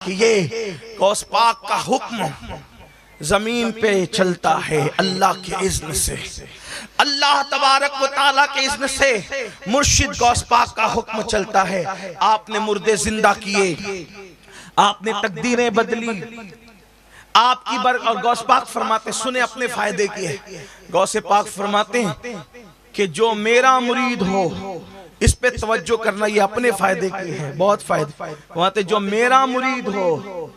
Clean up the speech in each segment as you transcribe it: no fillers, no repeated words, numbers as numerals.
कि ये गौस पाक का हुक्म जमीन पे चलता है अल्लाह के इज़्न से, अल्लाह तबारक व तआला के इज़्न से मुर्शिद गौस पाक का हुक्म चलता है। आपने मुर्दे जिंदा किए, आपने तकदीरें बदली, आपकी और गौस पाक फरमाते, सुने अपने फायदे की है, गौस पाक फरमाते हैं कि जो मेरा मुरीद हो, इस पे तवज्जो करना, ये अपने फायदे की है, बहुत फायदे फरमाते, जो मेरा मुरीद हो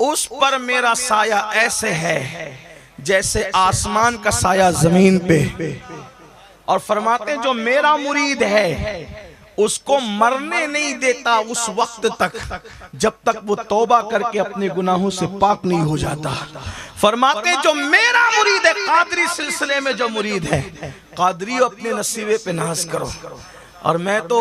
उस पर मेरा साया ऐसे है जैसे आसमान का साया जमीन पे। और फरमाते जो मेरा मुरीद है उसको मरने नहीं देता उस वक्त तक जब तक वो तौबा करके अपने गुनाहों से पाक नहीं हो जाता। फरमाते जो मेरा मुरीद है, कादरी सिलसिले में जो मुरीद है, कादरी अपने नसीबे पे नाज करो। और मैं तो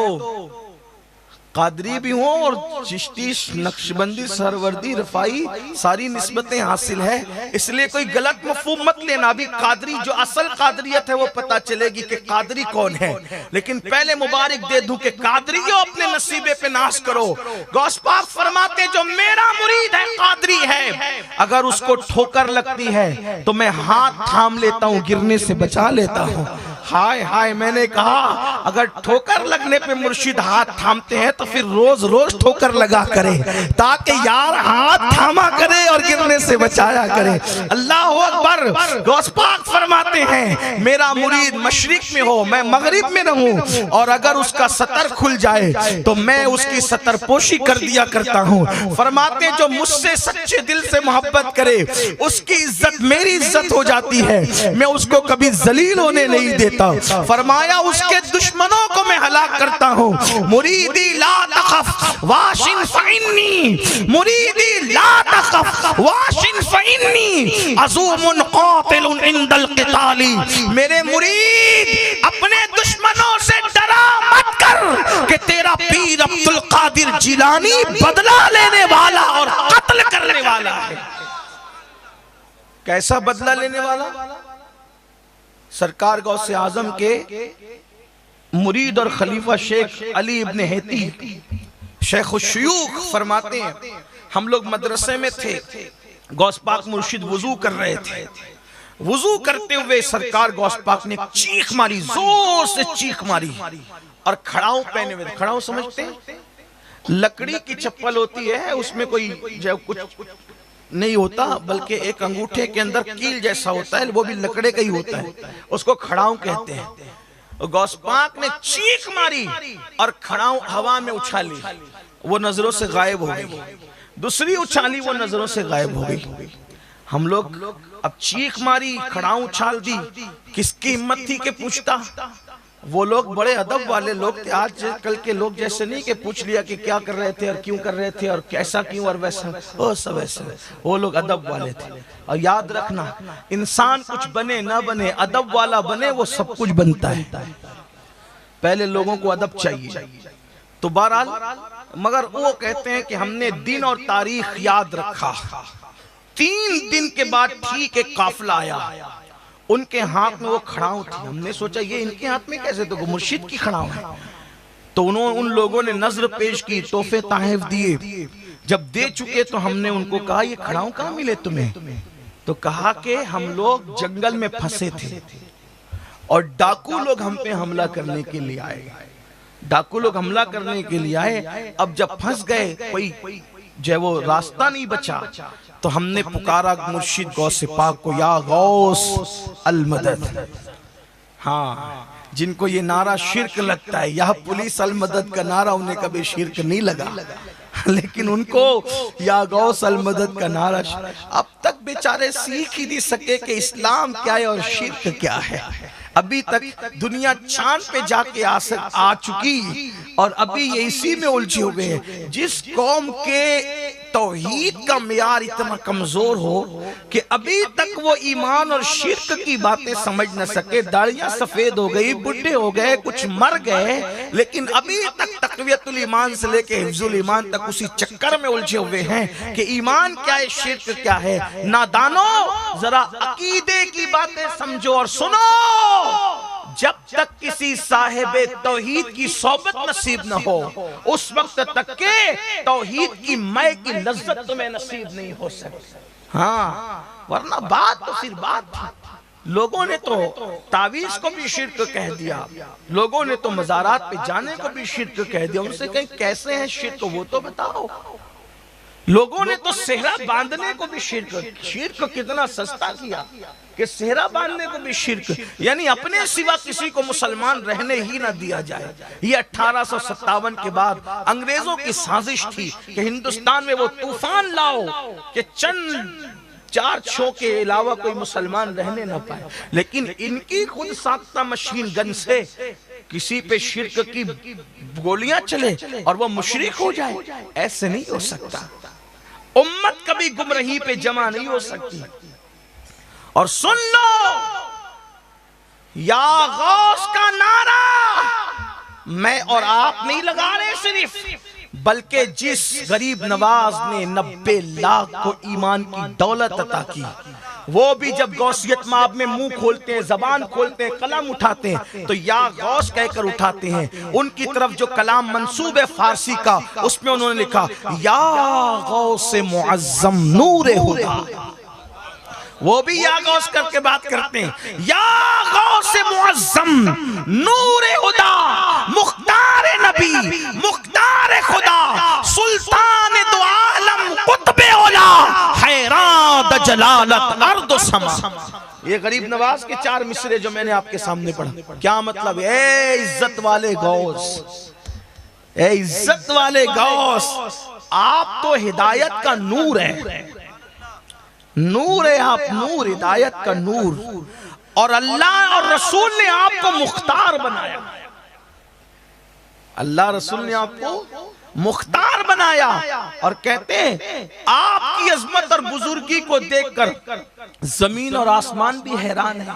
कादरी भी हूँ और चिश्ती, नक्शबंदी, सरवर्दी, रफाई सारी निस्बतें हासिल है, इसलिए कोई गलत मफहूम मत लेना। अभी कादरी जो असल कादरियत है वो पता चलेगी कि कादरी कौन है, लेकिन पहले मुबारक दे दूं कि कादरियों अपने नसीबे पे नाश करो। गौस पाक फरमाते जो मेरा मुरीद है, कादरी है, अगर उसको ठोकर लगती है तो मैं हाथ थाम लेता हूँ, गिरने से बचा लेता हूँ। हाय हाय, मैंने कहा अगर ठोकर लगने पे मुर्शिद हाथ थामते हैं तो फिर रोज रोज ठोकर लगा करे, ताकि यार हाथ थामा करे और गिरने से बचाया करे। अल्लाह अकबर। गौस पाक फरमाते हैं मेरा मुरीद मशरिक में हो, मैं मगरिब में रहूं, और अगर उसका सतर खुल जाए तो मैं उसकी सतर पोशी कर दिया करता हूं। फरमाते जो मुझसे सच्चे दिल से मोहब्बत करे उसकी इज्जत मेरी इज्जत हो जाती है, मैं उसको कभी जलील होने नहीं देता। फरमाया उसके दुश्मनों को मैं हलाक करता हूँ। मुरीदी ला तखफ वाशिन फइन्नी, मुरीदी ला तखफ वाशिन फइन्नी अज़ूमुन क़ातिलुन इंदल क़िताली। मेरे मुरीद अपने दुश्मनों से डरा मत कर कि तेरा पीर अब्दुल कादिर जिलानी बदला लेने वाला और कत्ल करने वाला है। कैसा बदला लेने वाला? सरकार गौसे आजम के मुरीद और खलीफा शेख अली इब्ने हेती शेख शुयूख फरमाते हैं हम लोग मदरसे में थे, गौस पाक मुर्शिद वुजू कर रहे थे, वुजू करते हुए सरकार गौस पाक ने चीख मारी, जोर से चीख मारी, और खड़ाऊ पहने हुए। खड़ाऊ समझते हैं? लकड़ी की चप्पल होती है, उसमें कोई जो कुछ नहीं होता, बल्कि एक अंगूठे के अंदर कील जैसा होता है, वो भी लकड़े का ही होता है, उसको खड़ाऊ कहते हैं। गौस पाक ने चीख मारी और खड़ाऊ हवा में उछाली, वो नजरों से गायब हो गई। दूसरी उछाली, वो नजरों से गायब हो गई। हम लोग अब चीख मारी, खड़ाऊ उछाल दी, किसकी हिम्मत थी कि पूछता? वो लोग बड़े अदब वाले लोग थे, आज कल के लोग जैसे नहीं कि पूछ लिया कि क्या कर रहे थे और क्यों कर रहे थे और कैसा क्यों और वैसा, ओ सब ऐसे। वो लोग अदब वाले थे। और याद रखना, इंसान कुछ बने ना बने, अदब वाला बने वो सब कुछ बनता है। पहले लोगों को अदब चाहिए। तो बहरहाल, मगर वो कहते हैं कि हमने दिन और तारीख याद रखा। 3 दिन के बाद ठीक एक काफिला आया, उनके हाथ में वो खड़ाऊ थी। हमने सोचा ये इनके हाथ में कैसे, तो मुर्शिद की खड़ाऊ है। तो उन लोगों ने नजर पेश की, तोहफे ताहिफ दिए। जब दे चुके तो हमने उनको कहा ये खड़ाऊ कहाँ मिले तुम्हें? तो कहा कि हम लोग जंगल में फंसे थे और डाकू लोग हम पे हमला करने के लिए आए। डाकू लोग हमला करने के लिए आए। अब जब फंस गए, कोई जो वो रास्ता नहीं बचा, तो हमने पुकारा मुर्शिद गौस पाक को, या गौस अल मदद। हाँ, जिनको ये नारा शिर्क लगता है, यह पुलिस अल मदद का नारा उन्हें कभी शिर्क नहीं लगा, लेकिन उनको या गौस अल मदद का नारा अब तक बेचारे सीख ही नहीं सके कि इस्लाम क्या है और शिर्क क्या है। अभी तक दुनिया चांद पे जाके आ चुकी और अभी ये इसी में उलझे हुए हैं। जिस कौम के तौहीद का मियार इतना कमजोर हो कि अभी तक वो ईमान और शिर्क की बातें समझ न सके, दाढ़ियां सफेद हो गई, बुढ़े हो गए, कुछ मर गए, लेकिन अभी तक तक़वियतुल ईमान से लेके हिफ्जुल ईमान तक उसी चक्कर में उलझे हुए हैं कि ईमान क्या है, शिर्क क्या है। नादानो, जरा अकीदे की बातें समझो और सुनो। जब तक किसी साहिबे तौहीद की सोबत नसीब न हो उस वक्त तक के तौहीद की मै की लज्जत तुम्हें नसीब नहीं हो सकती। हाँ, वरना बात तो सिर्फ बात थी। लोगों ने तो तावीज को भी शिर्क कह दिया, लोगों ने तो मज़ारात पे जाने को भी शिर्क कह दिया। उनसे कहीं कैसे है शिर्क वो तो बताओ। लोगों ने तो सेहरा बांधने को भी शिर्क कितना सस्ता किया कि सेहरा बांधने को भी शिर्क, यानी अपने सिवा किसी को मुसलमान रहने ही ना दिया जाए। ये 1857 के बाद अंग्रेजों की साजिश थी कि हिंदुस्तान में वो तूफान लाओ कि चंद 4 छो के अलावा कोई मुसलमान रहने ना पाए। लेकिन इनकी खुद साख्ता मशीन गन से किसी पे शिर्क की गोलियां चले और वो मुशरिक हो जाए, ऐसे नहीं हो सकता। उम्मत कभी गुमराही पे जमा नहीं हो सकती। और सुन लो, या गौस का नारा मैं और आप नहीं लगा रहे सिर्फ, बल्कि जिस गरीब नवाज ने 90 लाख को ईमान की दौलत अता की, वो भी जब गौसियत माब में मुंह खोलते हैं, जबान खोलते हैं, कलम उठाते हैं तो या गौस कहकर उठाते हैं। उनकी तरफ जो कलाम मंसूब है फारसी का, उसमें उन्होंने लिखा या गौस मुअज्जम नूरे हुदा, वो भी या गौस करके बात करते हैं। या गौस मुअज्जम नूरे हुदा मुख्तार नबी मुख्तार खुदा सुल्तान दो आलम कुतबे औला हैरान द जलालत अर्द समा। ये गरीब नवाज के 4 मिसरे जो मैंने आपके सामने पढ़ा, क्या मतलब? ए इज्जत वाले गौस, ए इज्जत वाले गौस, आप तो हिदायत का नूर है, नूर है आप, नूर हिदायत का नूर। और अल्लाह और रसूल ने आपको मुख्तार बनाया, अल्लाह रसूल ने आपको मुख्तार बनाया। और कहते हैं आपकी अजमत और बुजुर्गी को देखकर जमीन और आसमान भी हैरान है।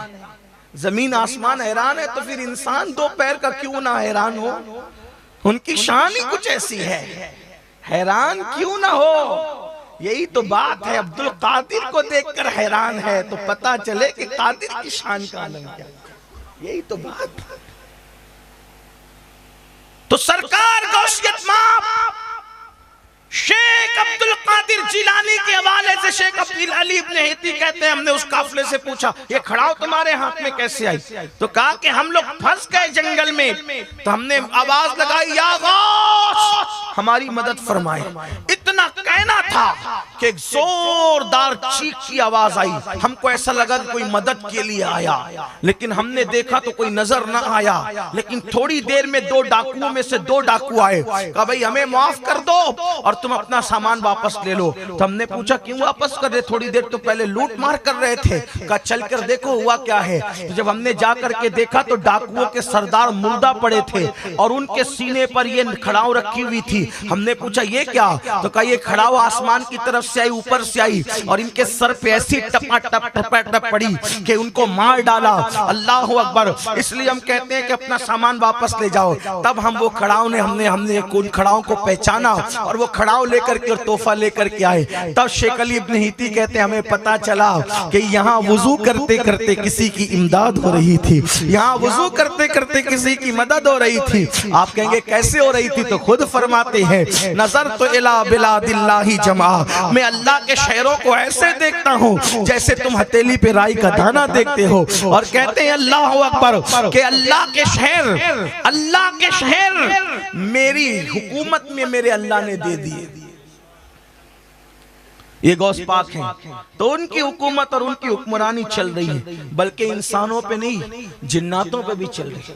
जमीन आसमान हैरान है तो फिर इंसान 2 पैर का क्यों ना हैरान हो? उनकी शान ही कुछ ऐसी है, हैरान क्यों ना हो? यही तो बात है। अब्दुल कादिर को देखकर हैरान है तो पता चले कि कादिर की शान का आलम क्या। यही तो बात। तो सरकार गौसियत माब शेख अब्दुल कादिर जिलानी के हवाले से शेख अली इब्न हेती कहते हैं, हमने उस काफिले से पूछा ये खड़ाऊ तुम्हारे हाथ में कैसे आई? तो कहा कि हम लोग फंस गए जंगल में, तो हमने आवाज लगाई या गौस हमारी मदद फरमाए। इतना कहना था कि एक जोरदार चीख की आवाज आई। हमको ऐसा लगा कि कोई मदद के लिए आया, लेकिन हमने देखा तो कोई नजर ना आया। लेकिन थोड़ी देर में 2 डाकुओं में से 2 डाकू आए, कहा भाई हमें माफ कर दो और तुम अपना सामान वापस ले लो। तो हमने पूछा क्यों वापस कर रहे? थोड़ी देर तो पहले लूट मार कर रहे थे। कहा चल कर देखो हुआ क्या है। तो जब हमने जा करके देखा तो डाकुओं के सरदार मुर्दा पड़े थे और उनके सीने पर ये खड़ाऊ रखी हुई थी। हमने पूछा ये क्या? तो कहा ये खड़ाऊ आसमान की तरफ से आई, ऊपर से आई और इनके सर पे ऐसी टपाटप टपाटप पड़ी कि उनको मार डाला। अल्लाह अकबर। इसलिए हम कहते हैं कि अपना सामान वापस ले जाओ। तब हम वो खड़ाऊ ने हमने उन खड़ाऊ को पहचाना और वो खड़ाऊ लेकर के और तोहफा लेकर के आए। तब शेख अली इब्न हेती कहते हैं हमें पता चला कि यहाँ वुजू करते करते किसी की इमदाद हो रही थी, यहाँ वुजू करते करते किसी की मदद हो रही थी। आप कहेंगे कैसे हो रही थी? तो खुद फरमाते हैं नजर तो इला बिलादिल्लाहि जमा, मैं अल्लाह के शहरों को ऐसे देखता हूँ जैसे तुम हथेली पे राई का दाना देखते हो। और कहते हैं अल्लाह अकबर कि अल्लाह के शहर मेरी हुकूमत में मेरे अल्लाह ने दे दिए। ये गौस पाक हैं तो उनकी हुकूमत और उनकी हुक्मरानी चल रही है, बल्कि इंसानों पे नहीं जिन्नातों पे भी चल रही है।